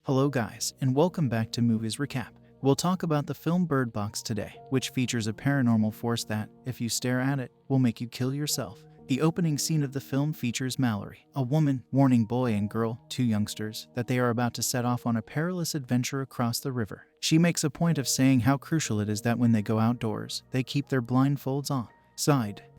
Hello guys, and welcome back to Movies Recap. We'll talk about the film Bird Box today, which features a paranormal force that, if you stare at it, will make you kill yourself. The opening scene of the film features Mallory, a woman, warning boy and girl, two youngsters, that they are about to set off on a perilous adventure across the river. She makes a point of saying how crucial it is that when they go outdoors, they keep their blindfolds on.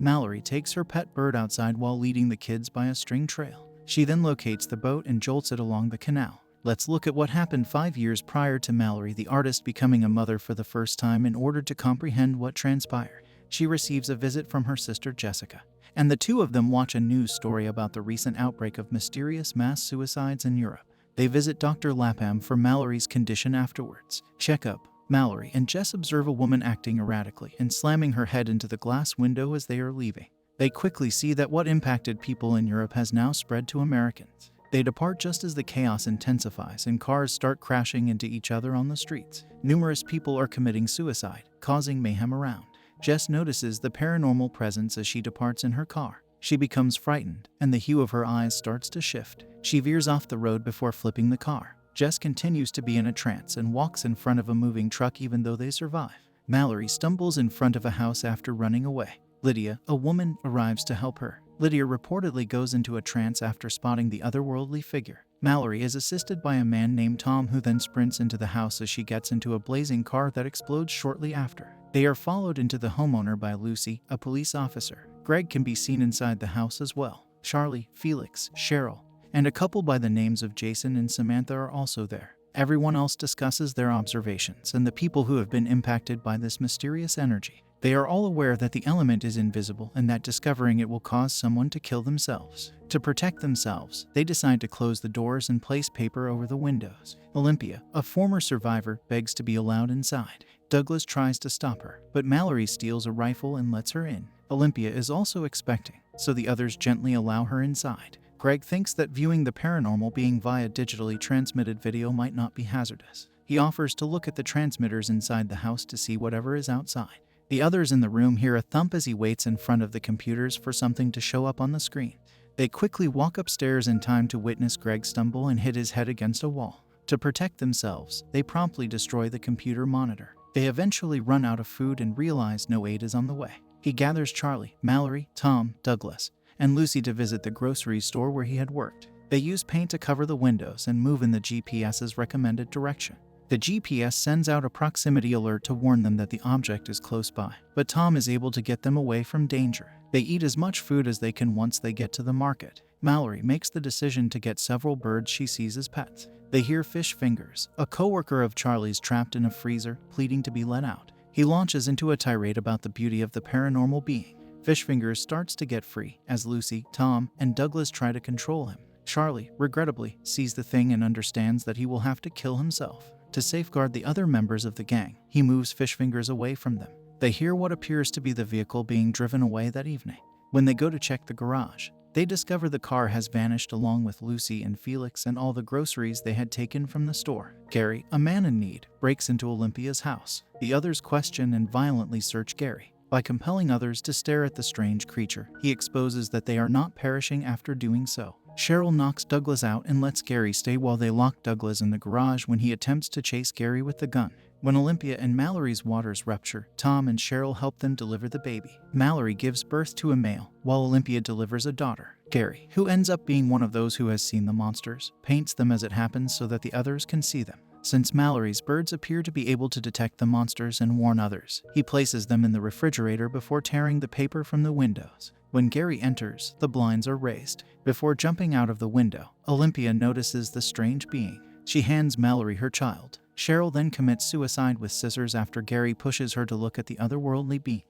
Mallory takes her pet bird outside while leading the kids by a string trail. She then locates the boat and jolts it along the canal. Let's look at what happened 5 years prior to Mallory, the artist, becoming a mother for the first time in order to comprehend what transpired. She receives a visit from her sister Jessica, and the two of them watch a news story about the recent outbreak of mysterious mass suicides in Europe. They visit Dr. Lapham for Mallory's condition afterwards. Checkup. Mallory and Jess observe a woman acting erratically and slamming her head into the glass window as they are leaving. They quickly see that what impacted people in Europe has now spread to Americans. They depart just as the chaos intensifies and cars start crashing into each other on the streets. Numerous people are committing suicide, causing mayhem around. Jess notices the paranormal presence as she departs in her car. She becomes frightened, and the hue of her eyes starts to shift. She veers off the road before flipping the car. Jess continues to be in a trance and walks in front of a moving truck even though they survive. Mallory stumbles in front of a house after running away. Lydia, a woman, arrives to help her. Lydia reportedly goes into a trance after spotting the otherworldly figure. Mallory is assisted by a man named Tom, who then sprints into the house as she gets into a blazing car that explodes shortly after. They are followed into the homeowner by Lucy, a police officer. Greg can be seen inside the house as well. Charlie, Felix, Cheryl, and a couple by the names of Jason and Samantha are also there. Everyone else discusses their observations and the people who have been impacted by this mysterious energy. They are all aware that the element is invisible and that discovering it will cause someone to kill themselves. To protect themselves, they decide to close the doors and place paper over the windows. Olympia, a former survivor, begs to be allowed inside. Douglas tries to stop her, but Mallory steals a rifle and lets her in. Olympia is also expecting, so the others gently allow her inside. Greg thinks that viewing the paranormal being via digitally transmitted video might not be hazardous. He offers to look at the transmitters inside the house to see whatever is outside. The others in the room hear a thump as he waits in front of the computers for something to show up on the screen. They quickly walk upstairs in time to witness Greg stumble and hit his head against a wall. To protect themselves, they promptly destroy the computer monitor. They eventually run out of food and realize no aid is on the way. He gathers Charlie, Mallory, Tom, Douglas, and Lucy to visit the grocery store where he had worked. They use paint to cover the windows and move in the GPS's recommended direction. The GPS sends out a proximity alert to warn them that the object is close by, but Tom is able to get them away from danger. They eat as much food as they can once they get to the market. Mallory makes the decision to get several birds she sees as pets. They hear Fish Fingers, a coworker of Charlie's, trapped in a freezer, pleading to be let out. He launches into a tirade about the beauty of the paranormal being. Fish Fingers starts to get free as Lucy, Tom, and Douglas try to control him. Charlie, regrettably, sees the thing and understands that he will have to kill himself. To safeguard the other members of the gang, he moves Fish Fingers away from them. They hear what appears to be the vehicle being driven away that evening. When they go to check the garage, they discover the car has vanished along with Lucy and Felix and all the groceries they had taken from the store. Gary, a man in need, breaks into Olympia's house. The others question and violently search Gary. By compelling others to stare at the strange creature, he exposes that they are not perishing after doing so. Cheryl knocks Douglas out and lets Gary stay while they lock Douglas in the garage when he attempts to chase Gary with the gun. When Olympia and Mallory's waters rupture, Tom and Cheryl help them deliver the baby. Mallory gives birth to a male, while Olympia delivers a daughter. Gary, who ends up being one of those who has seen the monsters, paints them as it happens so that the others can see them. Since Mallory's birds appear to be able to detect the monsters and warn others, he places them in the refrigerator before tearing the paper from the windows. When Gary enters, the blinds are raised. Before jumping out of the window, Olympia notices the strange being. She hands Mallory her child. Cheryl then commits suicide with scissors after Gary pushes her to look at the otherworldly being.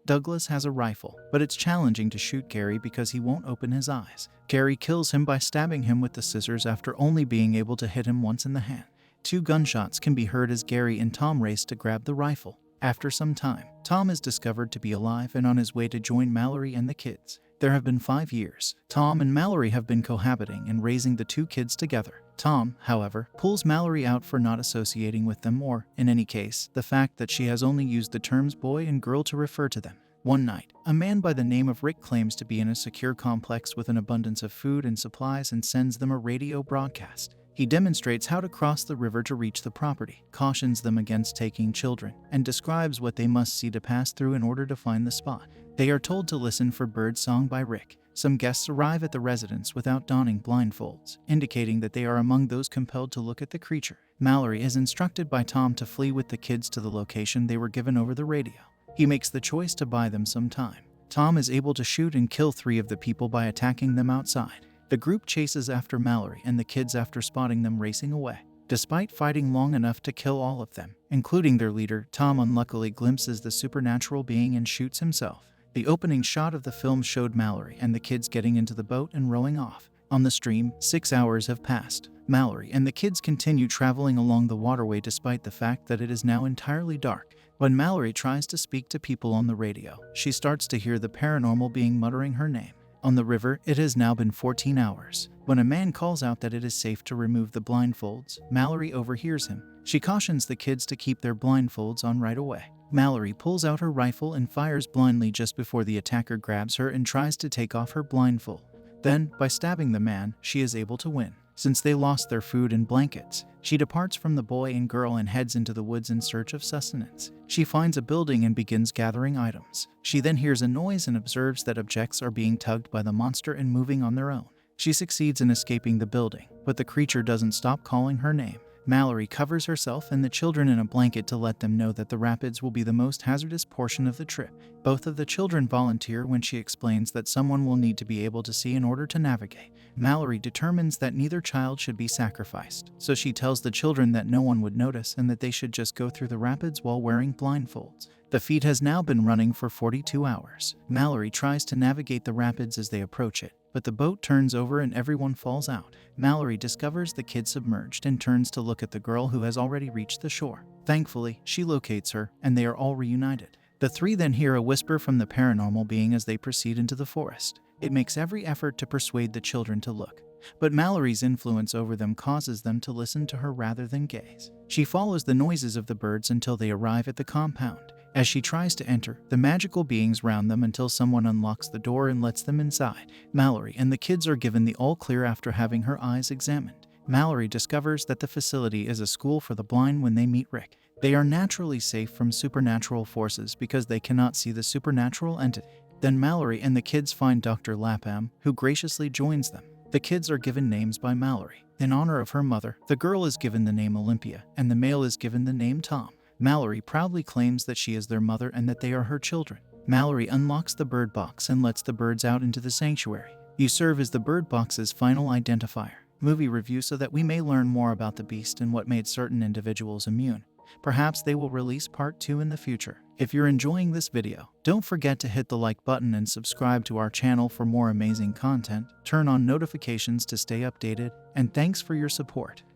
Douglas has a rifle, but it's challenging to shoot Gary because he won't open his eyes. Gary kills him by stabbing him with the scissors after only being able to hit him once in the hand. 2 gunshots can be heard as Gary and Tom race to grab the rifle. After some time, Tom is discovered to be alive and on his way to join Mallory and the kids. There have been 5 years. Tom and Mallory have been cohabiting and raising the 2 kids together. Tom, however, pulls Mallory out for not associating with them or, in any case, the fact that she has only used the terms boy and girl to refer to them. One night, a man by the name of Rick claims to be in a secure complex with an abundance of food and supplies and sends them a radio broadcast. He demonstrates how to cross the river to reach the property, cautions them against taking children, and describes what they must see to pass through in order to find the spot. They are told to listen for Bird Song by Rick. Some guests arrive at the residence without donning blindfolds, indicating that they are among those compelled to look at the creature. Mallory is instructed by Tom to flee with the kids to the location they were given over the radio. He makes the choice to buy them some time. Tom is able to shoot and kill 3 of the people by attacking them outside. The group chases after Mallory and the kids after spotting them racing away. Despite fighting long enough to kill all of them, including their leader, Tom unluckily glimpses the supernatural being and shoots himself. The opening shot of the film showed Mallory and the kids getting into the boat and rowing off. On the stream, 6 hours have passed. Mallory and the kids continue traveling along the waterway despite the fact that it is now entirely dark. When Mallory tries to speak to people on the radio, she starts to hear the paranormal being muttering her name. On the river, it has now been 14 hours. When a man calls out that it is safe to remove the blindfolds, Mallory overhears him. She cautions the kids to keep their blindfolds on right away. Mallory pulls out her rifle and fires blindly just before the attacker grabs her and tries to take off her blindfold. Then, by stabbing the man, she is able to win. Since they lost their food and blankets, she departs from the boy and girl and heads into the woods in search of sustenance. She finds a building and begins gathering items. She then hears a noise and observes that objects are being tugged by the monster and moving on their own. She succeeds in escaping the building, but the creature doesn't stop calling her name. Mallory covers herself and the children in a blanket to let them know that the rapids will be the most hazardous portion of the trip. Both of the children volunteer when she explains that someone will need to be able to see in order to navigate. Mallory determines that neither child should be sacrificed, so she tells the children that no one would notice and that they should just go through the rapids while wearing blindfolds. The feat has now been running for 42 hours. Mallory tries to navigate the rapids as they approach it, but the boat turns over and everyone falls out. Mallory discovers the kid submerged and turns to look at the girl who has already reached the shore. Thankfully, she locates her, and they are all reunited. The 3 then hear a whisper from the paranormal being as they proceed into the forest. It makes every effort to persuade the children to look, but Mallory's influence over them causes them to listen to her rather than gaze. She follows the noises of the birds until they arrive at the compound. As she tries to enter, the magical beings round them until someone unlocks the door and lets them inside. Mallory and the kids are given the all-clear after having her eyes examined. Mallory discovers that the facility is a school for the blind when they meet Rick. They are naturally safe from supernatural forces because they cannot see the supernatural entity. Then Mallory and the kids find Dr. Lapham, who graciously joins them. The kids are given names by Mallory. In honor of her mother, the girl is given the name Olympia, and the male is given the name Tom. Mallory proudly claims that she is their mother and that they are her children. Mallory unlocks the bird box and lets the birds out into the sanctuary. You serve as the bird box's final identifier. Movie review so that we may learn more about the beast and what made certain individuals immune. Perhaps they will release part 2 in the future. If you're enjoying this video, don't forget to hit the like button and subscribe to our channel for more amazing content. Turn on notifications to stay updated, and thanks for your support.